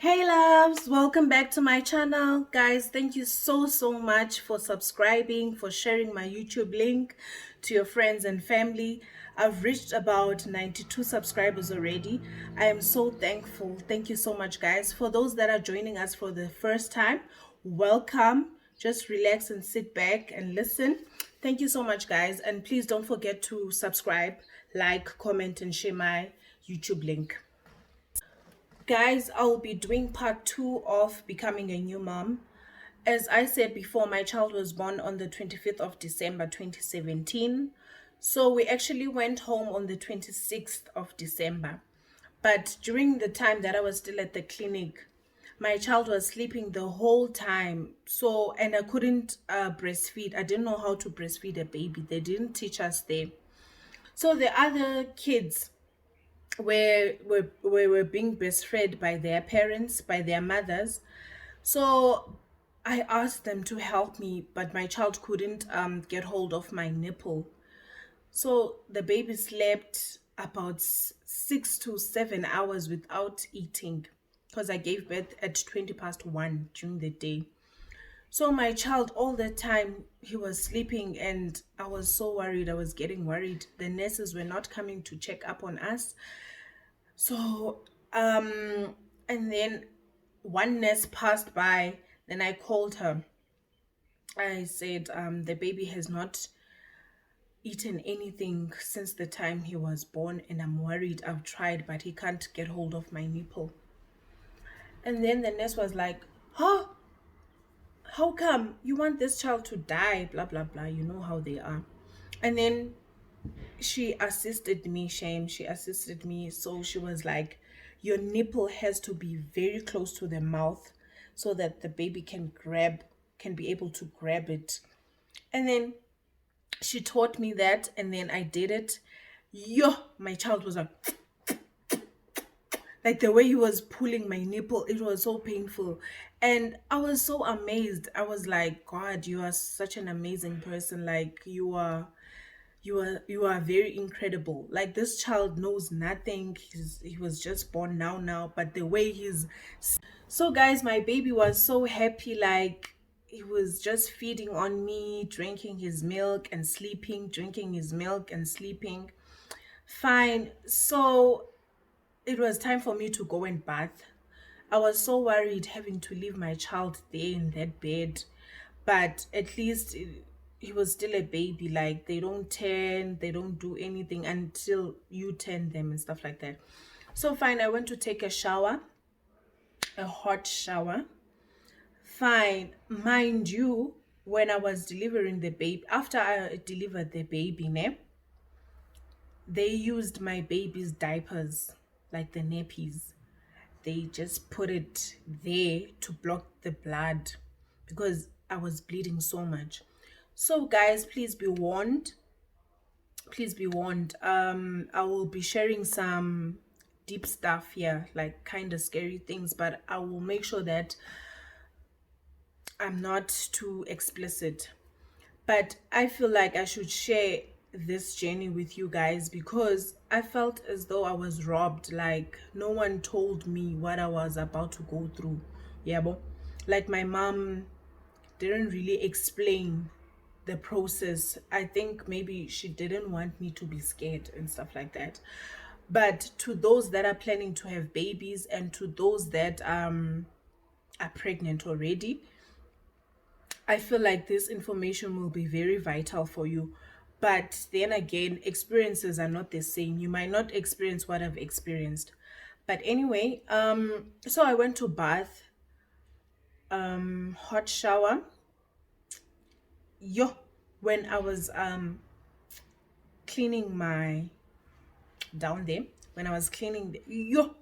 Hey loves, welcome back to my channel. Guys, thank you so much for subscribing, for sharing my YouTube link to your friends and family. I've reached about 92 subscribers already. I am so thankful. Thank you so much, guys. For those that are joining us for the first time, welcome. Just relax and sit back and listen. Thank you so much, guys, and please don't forget to subscribe, like, comment, and share my YouTube link. Guys, I'll be doing part 2 of becoming a new mom. As I said before, my child was born on the 25th of December 2017. So we actually went home on the 26th of December. But during the time that I was still at the clinic, my child was sleeping the whole time. So, and I couldn't breastfeed. I didn't know how to breastfeed a baby. They didn't teach us there. So the other kids were being breastfed by their parents, by their mothers. So I asked them to help me, but my child couldn't get hold of my nipple. So the baby slept about 6 to 7 hours without eating because I gave birth at 20 past 1 during the day. So my child, all the time, he was sleeping and I was so worried. I was getting worried. The nurses were not coming to check up on us. So, and then one nurse passed by, then I called her. I said, the baby has not eaten anything since the time he was born, and I'm worried. I've tried, but he can't get hold of my nipple. And then the nurse was like, huh? How come you want this child to die? Blah, blah, blah. You know how they are. And then she assisted me, Shame. She assisted me. So she was like, your nipple has to be very close to the mouth so that the baby can be able to grab it. And then she taught me that, and then I did it. Yo, my child was like the way he was pulling my nipple, it was so painful. And I was so amazed. I was like, God, you are such an amazing person. Like you are very incredible. Like this child knows nothing. He was just born now, but the way he's so guys, my baby was so happy. Like he was just feeding on me, drinking his milk and sleeping, drinking his milk and sleeping. Fine. So it was time for me to go and bath. I was so worried having to leave my child there in that bed, but at least he was still a baby. Like they don't turn, they don't do anything until you turn them and stuff like that. So fine, I went to take a shower, a hot shower. Fine, mind you, when I was delivering the baby, after I delivered the baby, they used my baby's diapers, like the nappies. They just put it there to block the blood because I was bleeding so much. So guys, please be warned. Please be warned. I will be sharing some deep stuff here, like kind of scary things, but I will make sure that I'm not too explicit. But I feel like I should share this journey with you guys because I felt as though I was robbed. Like no one told me what I was about to go through. Yeah, but like my mom didn't really explain the process. I think maybe she didn't want me to be scared and stuff like that. But to those that are planning to have babies and to those that are pregnant already, I feel like this information will be very vital for you. But then again, experiences are not the same. You might not experience what I've experienced. But anyway, so I went to bath, hot shower. Yo, when I was cleaning my down there, when I was cleaning yo,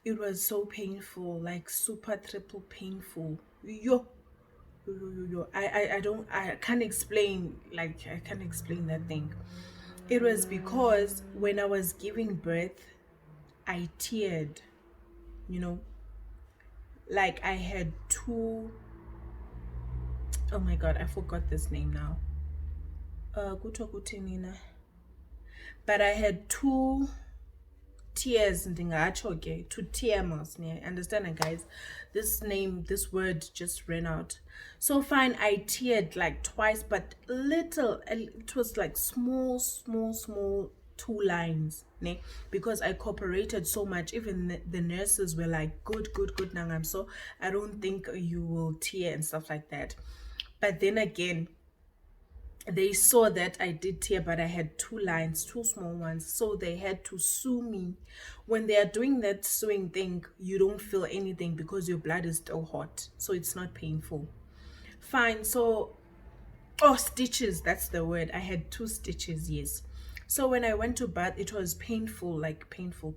it was so painful, like super triple painful. Yo, I can't explain, like I can't explain that thing. It was because when I was giving birth, I teared, you know, like I had two, oh my god, I forgot this name now. Kuthiwa kuthini na? But I had two tears ndingatsho ke to tear mas, understand guys, this word just ran out. So fine, I teared like twice, but little, it was like small 2 lines, ne? Because I cooperated so much. Even the nurses were like, good nangam, so I don't think you will tear and stuff like that. But then again, they saw that I did tear, but I had 2 lines, 2 small ones, so they had to sue me. When they are doing that suing thing, you don't feel anything because your blood is still hot, so it's not painful. Fine. So, oh, stitches, that's the word. I had 2 stitches, yes. So when I went to bath, it was painful, like painful.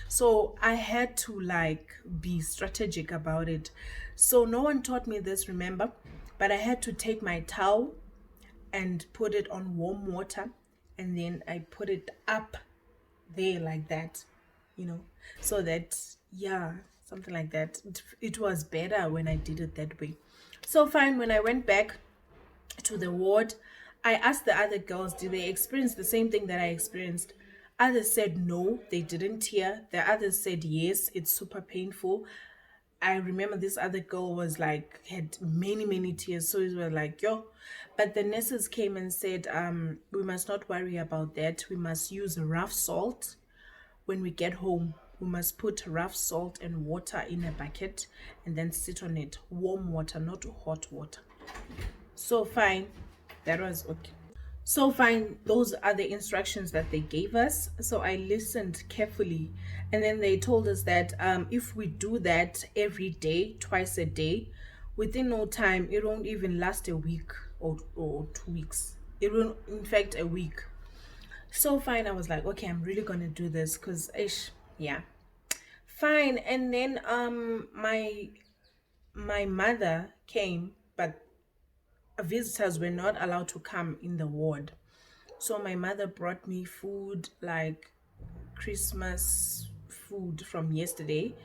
So I had to like be strategic about it. So no one taught me this, remember, but I had to take my towel and put it on warm water, and then I put it up there like that, you know, so that, yeah, something like that. It was better when I did it that way. So fine, when I went back to the ward, I asked the other girls, did they experience the same thing that I experienced? Others said no, they didn't tear. The others said yes, it's super painful. I remember this other girl was like, had many tears, so it was like, yo. But the nurses came and said, we must not worry about that. We must use rough salt when we get home. We must put rough salt and water in a bucket and then sit on it. Warm water, not hot water. So fine, that was okay. So fine, those are the instructions that they gave us. So I listened carefully, and then they told us that if we do that every day, twice a day, within no time, it won't even last a week or 2 weeks. It will, in fact, a week. So fine, I was like, okay, I'm really gonna do this because, yeah, fine. And then my mother came, but visitors were not allowed to come in the ward. So my mother brought me food, like Christmas food from yesterday.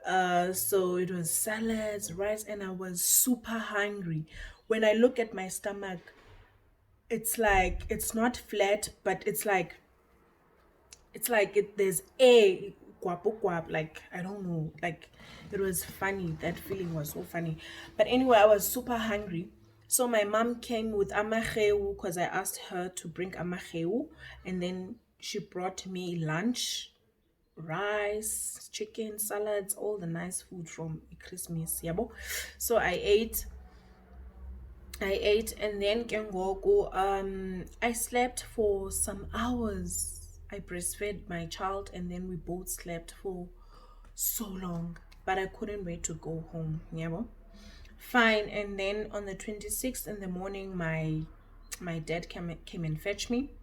So it was salads, rice, and I was super hungry. When I look at my stomach, it's like it's not flat, but there's a guap, like I don't know, like it was funny. That feeling was so funny. But anyway, I was super hungry. So my mom came with amaheu because I asked her to bring amaheu, and then she brought me lunch, rice, chicken, salads, all the nice food from Christmas. Yabo. So I ate, and then kengoku, I slept for some hours. I breastfed my child, and then we both slept for so long. But I couldn't wait to go home. Yeah, fine. And then on the 26th in the morning, my dad came and fetched me,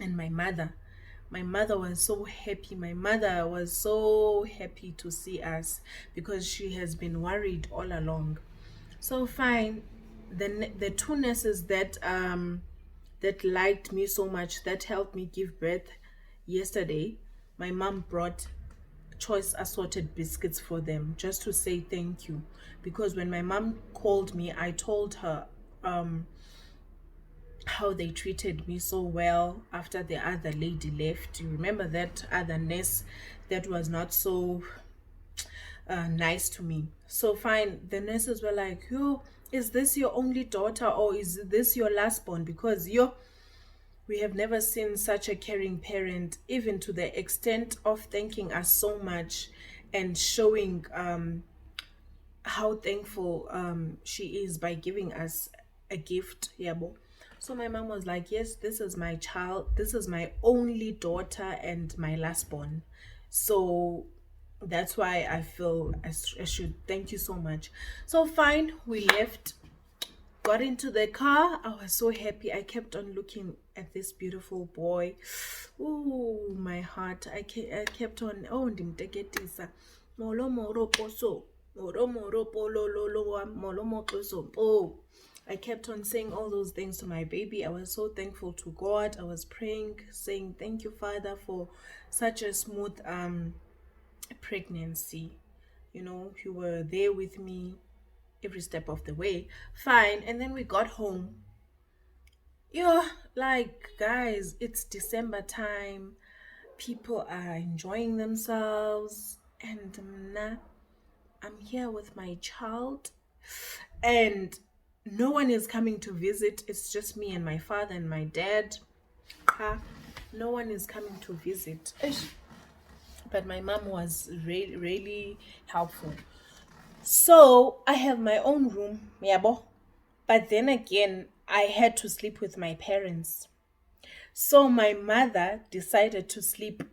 and my mother was so happy. My mother was so happy to see us because she has been worried all along. So fine, the 2 nurses that liked me so much, that helped me give birth yesterday, my mom brought choice assorted biscuits for them just to say thank you. Because when my mom called me, I told her how they treated me so well after the other lady left. You remember that other nurse that was not so nice to me. So fine, the nurses were like, yo, is this your only daughter or is this your last born? Because we have never seen such a caring parent, even to the extent of thanking us so much and showing how thankful she is by giving us a gift. Yabo. So my mom was like, yes, this is my child, this is my only daughter and my last born. So that's why I feel I should thank you so much. So fine, we left, got into the car. I was so happy. I kept on looking at this beautiful boy. Oh, my heart. I kept on, oh, ndimteketisa. Molo moro poso. Moro moro polo lolo wa molo mokoso. Oh, I kept on saying all those things to my baby. I was so thankful to God. I was praying, saying, thank you, Father, for such a smooth pregnancy. You were there with me every step of the way. Fine. And then we got home. Yeah, like guys, it's December time. people are enjoying themselves, and I'm here with my child, and no one is coming to visit. It's just me and my father and my dad. No one is coming to visit. But my mom was really, really helpful. So I have my own room, yabo. But then again, I had to sleep with my parents. So my mother decided to sleep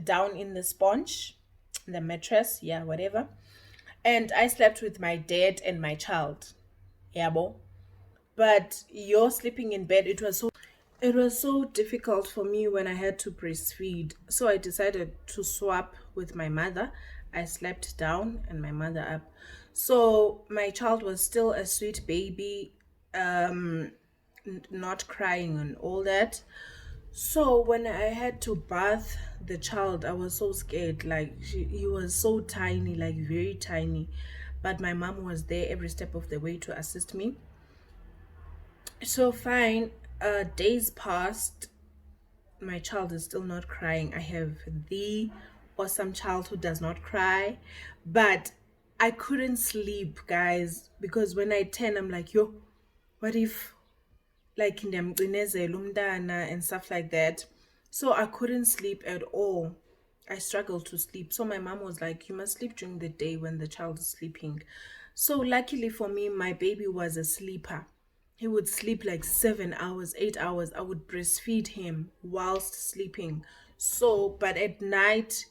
down in the sponge, the mattress, yeah, whatever. And I slept with my dad and my child. Yabo. But you're sleeping in bed, it was so difficult for me when I had to breastfeed. So I decided to swap with my mother. I slept down and my mother up. So my child was still a sweet baby, not crying and all that. So when I had to bath the child, I was so scared. Like he was so tiny, like very tiny. But my mom was there every step of the way to assist me. So fine, days passed. My child is still not crying. I have the awesome child who does not cry. But I couldn't sleep, guys, because when I turn, I'm like, yo, what if like ndiyamcinezela umntana and stuff like that. So I couldn't sleep at all. I struggled to sleep. So my mom was like, you must sleep during the day when the child is sleeping. So luckily for me, my baby was a sleeper. He would sleep like 7 hours, 8 hours. I would breastfeed him whilst sleeping. So, but at night,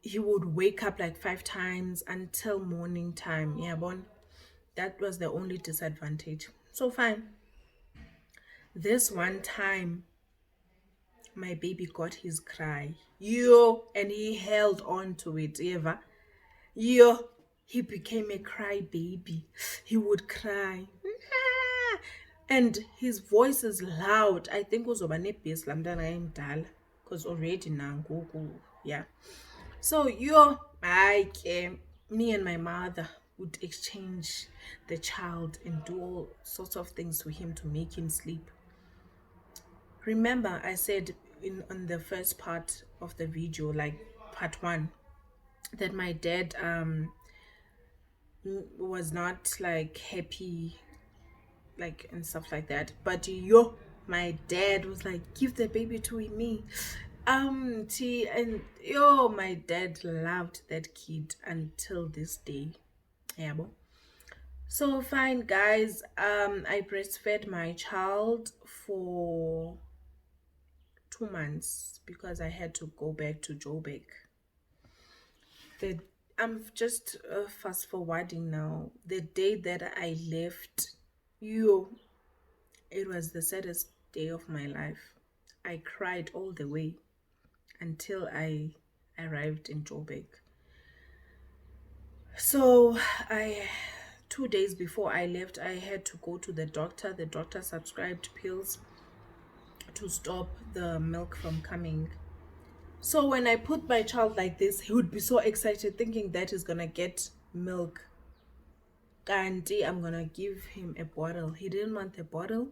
he would wake up like 5 times until morning time. Yeah, bon. That was the only disadvantage. So fine. This one time, my baby got his cry. Yo, and he held on to it, Eva. Yo, he became a cry baby. He would cry. And his voice is loud. I think uzoba nebhesi lamntana emdala because already nangoku, yeah. So me and my mother would exchange the child and do all sorts of things to him to make him sleep. Remember, I said in on the first part of the video, like part one, that my dad was not like happy, like and stuff like that. But my dad was like, give the baby to me. My dad loved that kid until this day. Yeah, bo. So fine, guys. I breastfed my child for 2 months because I had to go back to Joburg. I'm just fast forwarding now. The day that I left, it was the saddest day of my life. I cried all the way until I arrived in Joburg. So 2 days before I left, I had to go to the doctor. The doctor subscribed pills to stop the milk from coming. So when I put my child like this, he would be so excited thinking that he's gonna get milk. Guarantee I'm gonna give him a bottle. He didn't want a bottle,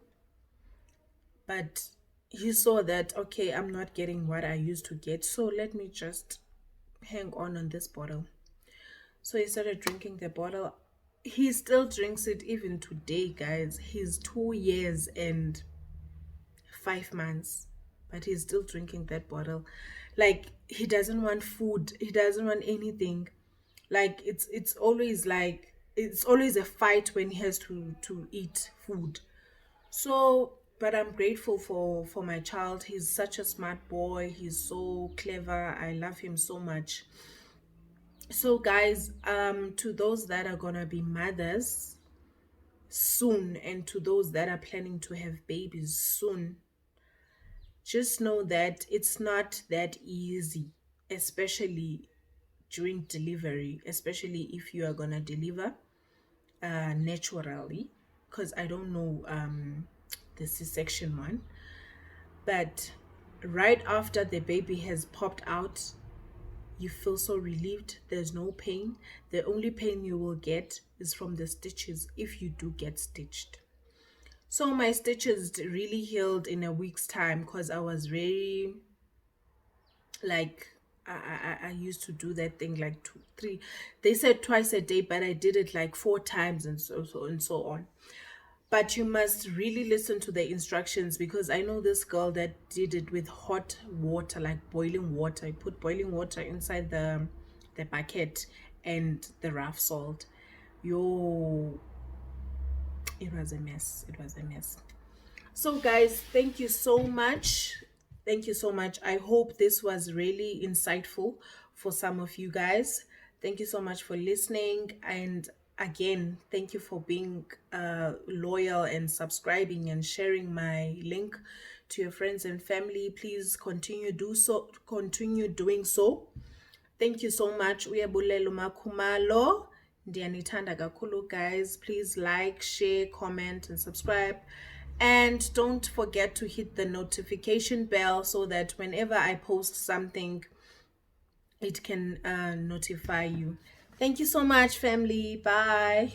but he saw that, okay, I'm not getting what I used to get, so let me just hang on this bottle. So he started drinking the bottle. He still drinks it even today, guys. He's 2 years and 5 months, but he's still drinking that bottle. Like, he doesn't want food, he doesn't want anything. Like, it's always a fight when he has to eat food. So, but I'm grateful for my child. He's such a smart boy. He's so clever. I love him so much. So guys, to those that are gonna be mothers soon, and to those that are planning to have babies soon, just know that it's not that easy, especially during delivery, especially if you are gonna deliver naturally, because I don't know the C-section one, but right after the baby has popped out, you feel so relieved. There's no pain. The only pain you will get is from the stitches if you do get stitched. So my stitches really healed in a week's time because I was very Like I used to do that thing like two, three. They said twice a day, but I did it like four times, and so on. But you must really listen to the instructions, because I know this girl that did it with hot water, like boiling water. I put boiling water inside the bucket and the rough salt. Yo, it was a mess. It was a mess. So, guys, thank you so much. Thank you so much. I hope this was really insightful for some of you guys. Thank you so much for listening. And again, thank you for being loyal and subscribing and sharing my link to your friends and family. Please continue do so. Continue doing so. Thank you so much. Uyabulelo makhumalo. Ndiyanithanda kakhulu, guys. Please like, share, comment, and subscribe. And don't forget to hit the notification bell so that whenever I post something, it can notify you. Thank you so much, family. Bye.